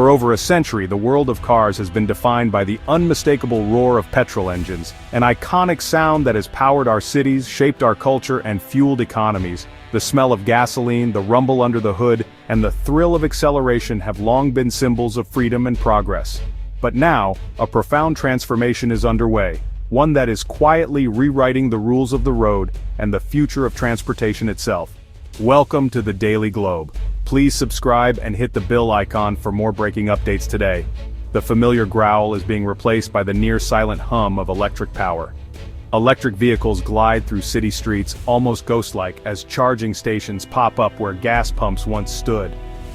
For over a century, the world of cars has been defined by the unmistakable roar of petrol engines, an iconic sound that has powered our cities, shaped our culture, and fueled economies. The smell of gasoline, the rumble under the hood, and the thrill of acceleration have long been symbols of freedom and progress. But now, a profound transformation is underway, one that is quietly rewriting the rules of the road and the future of transportation itself. Welcome to the Daily Globe. Please subscribe and hit the bell icon for more breaking updates today. The familiar growl is being replaced by the near-silent hum of electric power. Electric vehicles glide through city streets, almost ghost-like, as charging stations pop up where gas pumps once stood.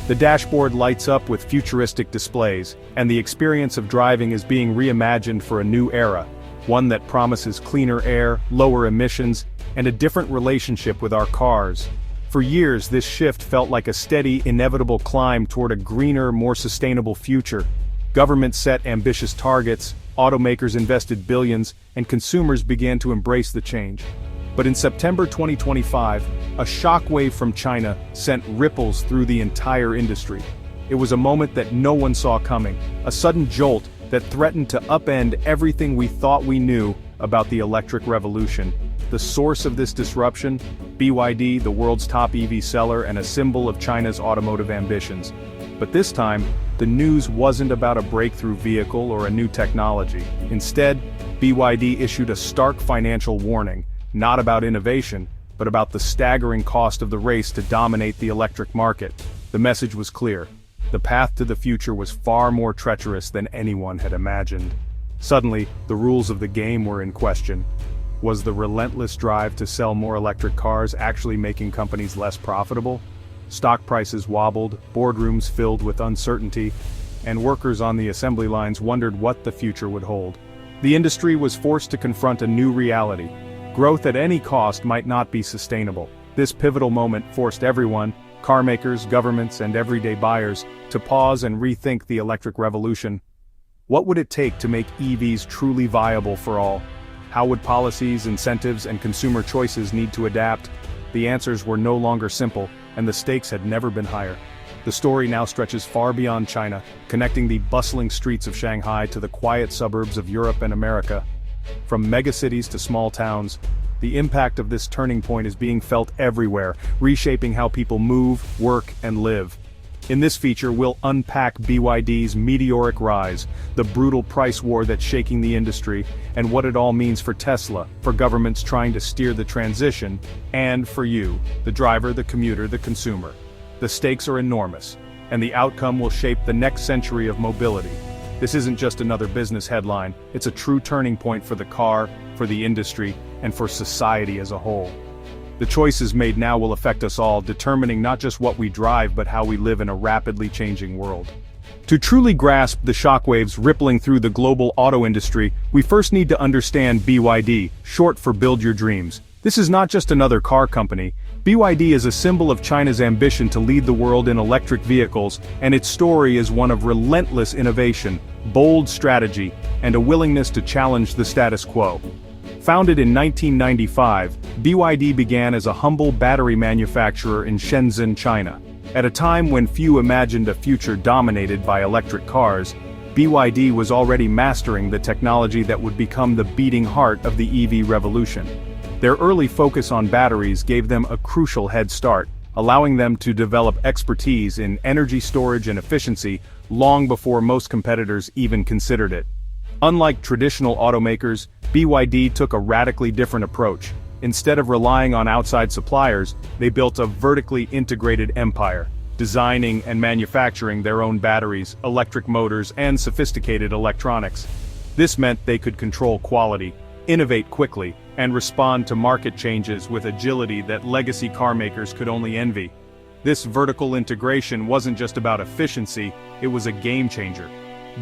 The dashboard lights up with futuristic displays, and the experience of driving is being reimagined for a new era, one that promises cleaner air, lower emissions, and a different relationship with our cars. For years, this shift felt like a steady, inevitable climb toward a greener, more sustainable future. Governments set ambitious targets, automakers invested billions, and consumers began to embrace the change. But in September 2025, a shockwave from China sent ripples through the entire industry. It was a moment that no one saw coming, a sudden jolt that threatened to upend everything we thought we knew about the electric revolution. The source of this disruption? BYD, the world's top EV seller and a symbol of China's automotive ambitions. But this time, the news wasn't about a breakthrough vehicle or a new technology. Instead, BYD issued a stark financial warning, not about innovation, but about the staggering cost of the race to dominate the electric market. The message was clear. The path to the future was far more treacherous than anyone had imagined. Suddenly, the rules of the game were in question. Was the relentless drive to sell more electric cars actually making companies less profitable? Stock prices wobbled, boardrooms filled with uncertainty, and workers on the assembly lines wondered what the future would hold. The industry was forced to confront a new reality. Growth at any cost might not be sustainable. This pivotal moment forced everyone, carmakers, governments, and everyday buyers, to pause and rethink the electric revolution. What would it take to make EVs truly viable for all? How would policies, incentives, and consumer choices need to adapt? The answers were no longer simple, and the stakes had never been higher. The story now stretches far beyond China, connecting the bustling streets of Shanghai to the quiet suburbs of Europe and America. From megacities to small towns, the impact of this turning point is being felt everywhere, reshaping how people move, work, and live. In this feature, we'll unpack BYD's meteoric rise, the brutal price war that's shaking the industry, and what it all means for Tesla, for governments trying to steer the transition, and for you, the driver, the commuter, the consumer. The stakes are enormous, and the outcome will shape the next century of mobility. This isn't just another business headline, it's a true turning point for the car, for the industry, and for society as a whole. The choices made now will affect us all, determining not just what we drive but how we live in a rapidly changing world. To truly grasp the shockwaves rippling through the global auto industry, we first need to understand BYD, short for Build Your Dreams. This is not just another car company. BYD is a symbol of China's ambition to lead the world in electric vehicles, and its story is one of relentless innovation, bold strategy, and a willingness to challenge the status quo. Founded in 1995, BYD began as a humble battery manufacturer in Shenzhen, China. At a time when few imagined a future dominated by electric cars, BYD was already mastering the technology that would become the beating heart of the EV revolution. Their early focus on batteries gave them a crucial head start, allowing them to develop expertise in energy storage and efficiency long before most competitors even considered it. Unlike traditional automakers, BYD took a radically different approach. Instead of relying on outside suppliers, they built a vertically integrated empire, designing and manufacturing their own batteries, electric motors, and sophisticated electronics. This meant they could control quality, innovate quickly, and respond to market changes with agility that legacy carmakers could only envy. This vertical integration wasn't just about efficiency, it was a game changer.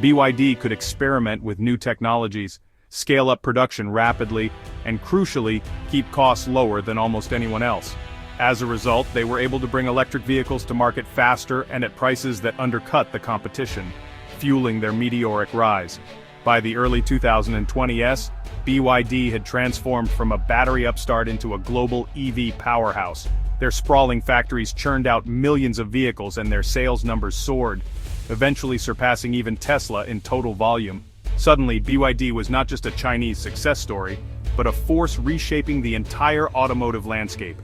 BYD could experiment with new technologies, scale up production rapidly, and crucially, keep costs lower than almost anyone else. As a result, they were able to bring electric vehicles to market faster and at prices that undercut the competition, fueling their meteoric rise. By the early 2020s, BYD had transformed from a battery upstart into a global EV powerhouse. Their sprawling factories churned out millions of vehicles and their sales numbers soared. eventually surpassing even Tesla in total volume. Suddenly, BYD was not just a Chinese success story, but a force reshaping the entire automotive landscape.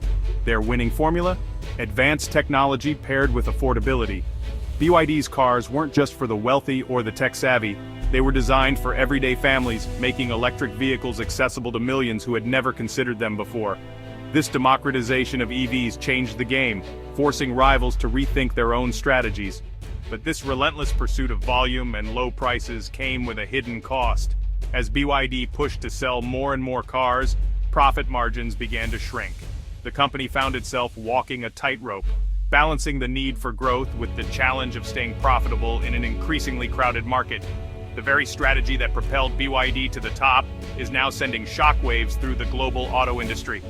Their winning formula? Advanced technology paired with affordability. BYD's cars weren't just for the wealthy or the tech-savvy, they were designed for everyday families, making electric vehicles accessible to millions who had never considered them before. This democratization of EVs changed the game, forcing rivals to rethink their own strategies. But this relentless pursuit of volume and low prices came with a hidden cost. As BYD pushed to sell more and more cars, profit margins began to shrink. The company found itself walking a tightrope, balancing the need for growth with the challenge of staying profitable in an increasingly crowded market. The very strategy that propelled BYD to the top is now sending shockwaves through the global auto industry.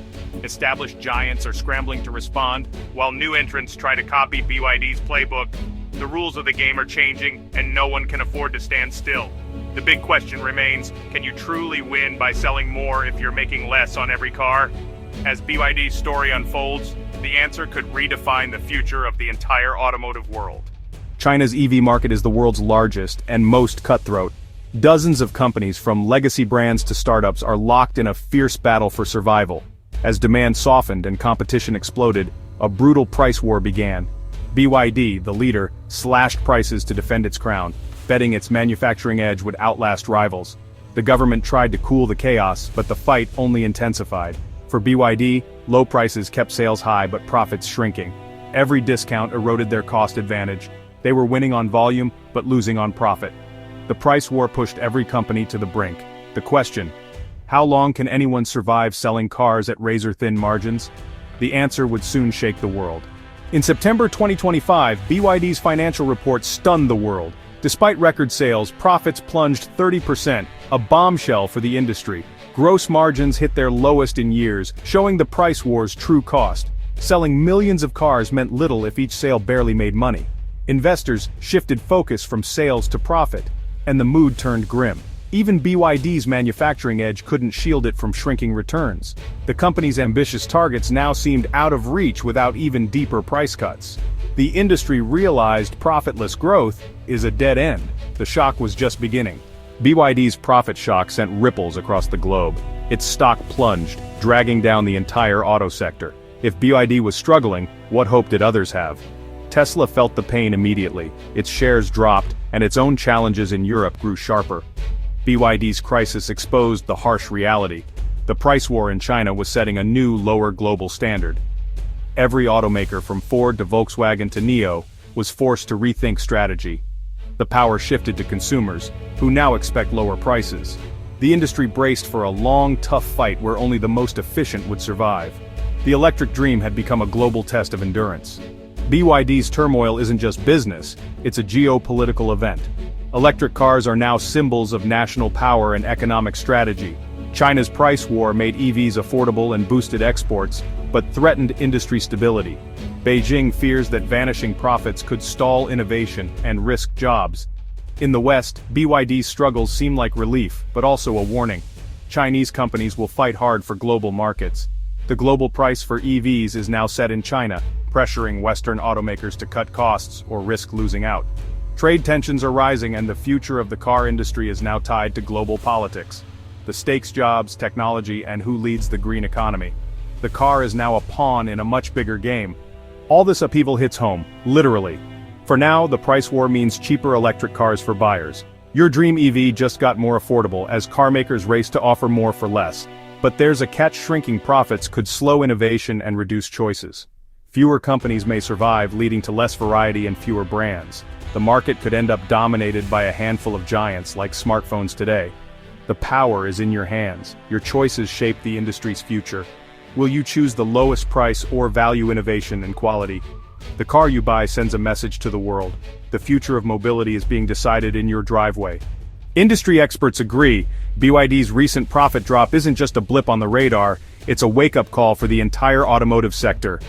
Established giants are scrambling to respond, while new entrants try to copy BYD's playbook. The rules of the game are changing, and no one can afford to stand still. The big question remains, can you truly win by selling more if you're making less on every car? As BYD's story unfolds, the answer could redefine the future of the entire automotive world. China's EV market is the world's largest and most cutthroat. Dozens of companies from legacy brands to startups are locked in a fierce battle for survival. As demand softened and competition exploded, a brutal price war began. BYD, the leader, slashed prices to defend its crown, betting its manufacturing edge would outlast rivals. The government tried to cool the chaos, but the fight only intensified. For BYD, low prices kept sales high but profits shrinking. Every discount eroded their cost advantage. They were winning on volume, but losing on profit. The price war pushed every company to the brink. The question: how long can anyone survive selling cars at razor-thin margins? The answer would soon shake the world. In September 2025, BYD's financial report stunned the world. Despite record sales, profits plunged 30%, a bombshell for the industry. Gross margins hit their lowest in years, showing the price war's true cost. Selling millions of cars meant little if each sale barely made money. Investors shifted focus from sales to profit, and the mood turned grim. Even BYD's manufacturing edge couldn't shield it from shrinking returns. The company's ambitious targets now seemed out of reach without even deeper price cuts. The industry realized profitless growth is a dead end. The shock was just beginning. BYD's profit shock sent ripples across the globe. Its stock plunged, dragging down the entire auto sector. If BYD was struggling, what hope did others have? Tesla felt the pain immediately. Its shares dropped, and its own challenges in Europe grew sharper. BYD's crisis exposed the harsh reality. The price war in China was setting a new, lower global standard. Every automaker from Ford to Volkswagen to NIO was forced to rethink strategy. The power shifted to consumers, who now expect lower prices. The industry braced for a long, tough fight where only the most efficient would survive. The electric dream had become a global test of endurance. BYD's turmoil isn't just business, it's a geopolitical event. Electric cars are now symbols of national power and economic strategy. China's price war made EVs affordable and boosted exports, but threatened industry stability. Beijing fears that vanishing profits could stall innovation and risk jobs. In the West, BYD's struggles seem like relief, but also a warning. Chinese companies will fight hard for global markets. The global price for EVs is now set in China, pressuring Western automakers to cut costs or risk losing out. Trade tensions are rising, and the future of the car industry is now tied to global politics. The stakes: jobs, technology, and who leads the green economy. The car is now a pawn in a much bigger game. All this upheaval hits home, literally. For now, the price war means cheaper electric cars for buyers. Your dream EV just got more affordable as carmakers race to offer more for less. But there's a catch: shrinking profits could slow innovation and reduce choices. Fewer companies may survive, leading to less variety and fewer brands. The market could end up dominated by a handful of giants like smartphones today. The power is in your hands. Your choices shape the industry's future. Will you choose the lowest price or value innovation and quality? The car you buy sends a message to the world. The future of mobility is being decided in your driveway. Industry experts agree, BYD's recent profit drop isn't just a blip on the radar, it's a wake-up call for the entire automotive sector.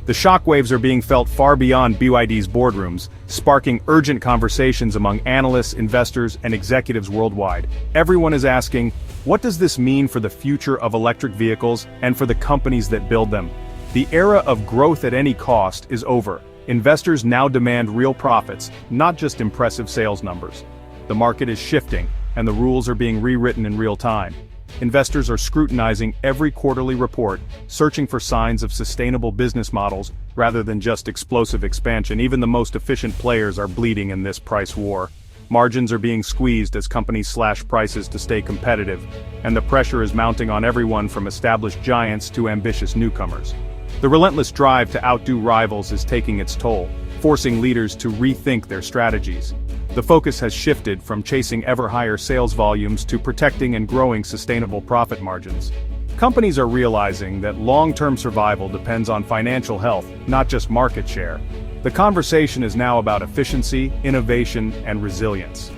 The shockwaves are being felt far beyond BYD's boardrooms, sparking urgent conversations among analysts, investors, and executives worldwide. Everyone is asking, what does this mean for the future of electric vehicles and for the companies that build them? The era of growth at any cost is over. Investors now demand real profits, not just impressive sales numbers. The market is shifting, and the rules are being rewritten in real time. Investors are scrutinizing every quarterly report, searching for signs of sustainable business models, rather than just explosive expansion. Even the most efficient players are bleeding in this price war. Margins are being squeezed as companies slash prices to stay competitive, and the pressure is mounting on everyone from established giants to ambitious newcomers. The relentless drive to outdo rivals is taking its toll, forcing leaders to rethink their strategies. The focus has shifted from chasing ever higher sales volumes to protecting and growing sustainable profit margins. Companies are realizing that long-term survival depends on financial health, not just market share. The conversation is now about efficiency, innovation, and resilience.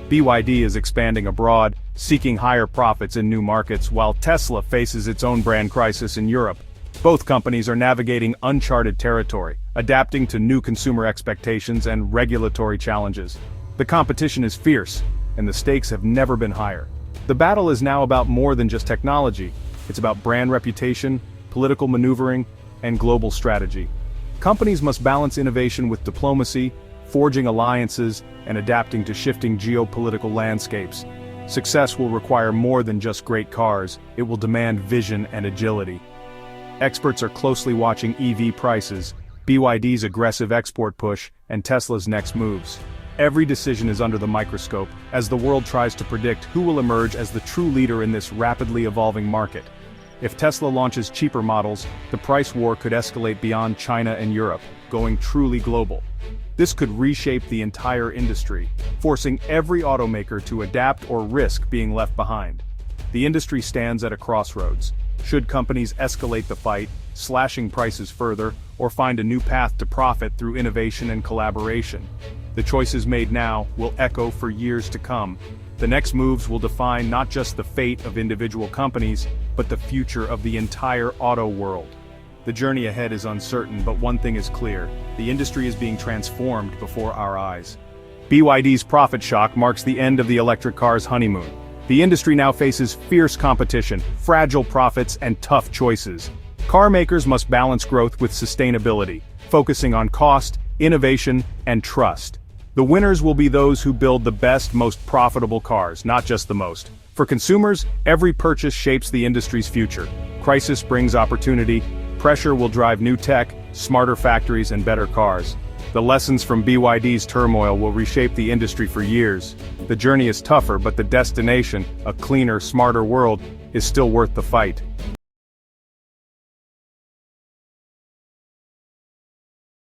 BYD is expanding abroad, seeking higher profits in new markets, while Tesla faces its own brand crisis in Europe. Both companies are navigating uncharted territory, adapting to new consumer expectations and regulatory challenges. The competition is fierce, and the stakes have never been higher. The battle is now about more than just technology. It's about brand reputation, political maneuvering, and global strategy. Companies must balance innovation with diplomacy, forging alliances, and adapting to shifting geopolitical landscapes. Success will require more than just great cars, it will demand vision and agility. Experts are closely watching EV prices, BYD's aggressive export push, and Tesla's next moves. Every decision is under the microscope, as the world tries to predict who will emerge as the true leader in this rapidly evolving market. If Tesla launches cheaper models, the price war could escalate beyond China and Europe, going truly global. This could reshape the entire industry, forcing every automaker to adapt or risk being left behind. The industry stands at a crossroads. Should companies escalate the fight, slashing prices further, or find a new path to profit through innovation and collaboration? The choices made now will echo for years to come. The next moves will define not just the fate of individual companies, but the future of the entire auto world. The journey ahead is uncertain, but one thing is clear: the industry is being transformed before our eyes. BYD's profit shock marks the end of the electric car's honeymoon. The industry now faces fierce competition, fragile profits, and tough choices. Car makers must balance growth with sustainability, focusing on cost, innovation, and trust. The winners will be those who build the best, most profitable cars, not just the most. For consumers, every purchase shapes the industry's future. Crisis brings opportunity, pressure will drive new tech, smarter factories, and better cars. The lessons from BYD's turmoil will reshape the industry for years. The journey is tougher, but the destination, a cleaner, smarter world, is still worth the fight.